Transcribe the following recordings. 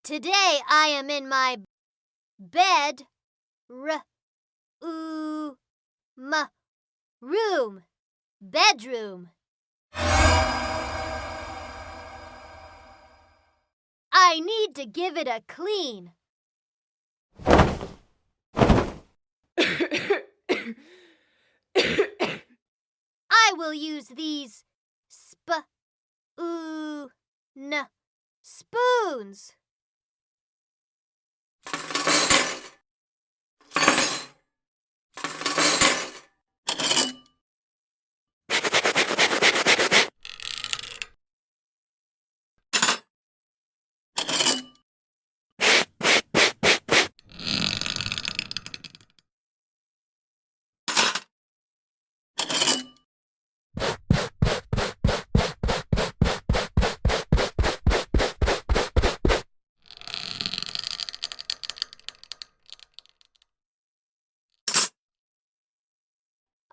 Today I am in my bed, room, bedroom. I need to give it a clean. I will use these spoons.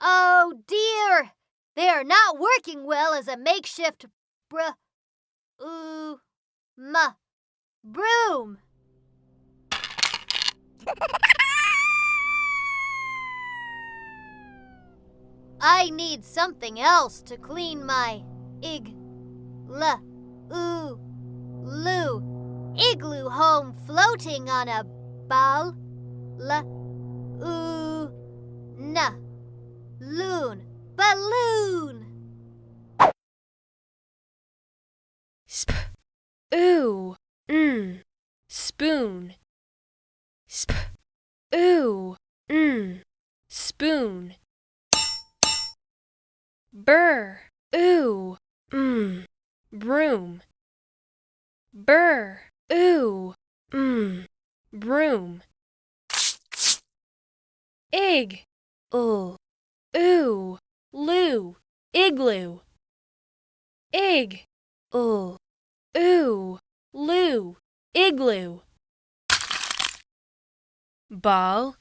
Oh dear! They are not working well as a makeshift broom. I need something else to clean my igloo home floating on a balloon. Spoon. Spoon. Broom. Broom. Loo, igloo. Loo, igloo. Ball,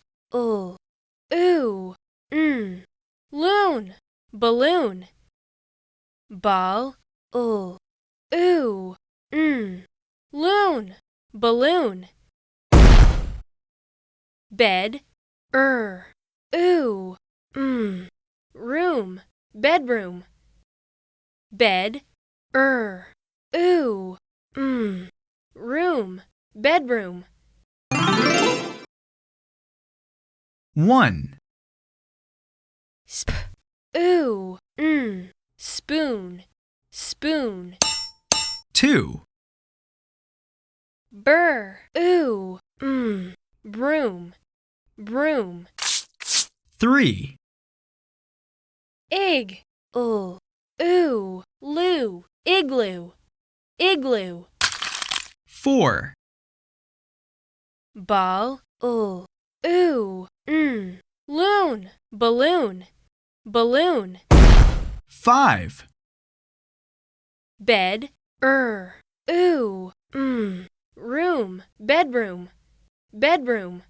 loon, balloon. Ball, loon, balloon. Bed, room, bedroom. Bed, room, bedroom. 1. Spoon, spoon. 2. Broom, broom. 3. Loo, igloo, igloo. 4. Ball, loon, balloon, balloon. 5. Bed, room, bedroom, bedroom.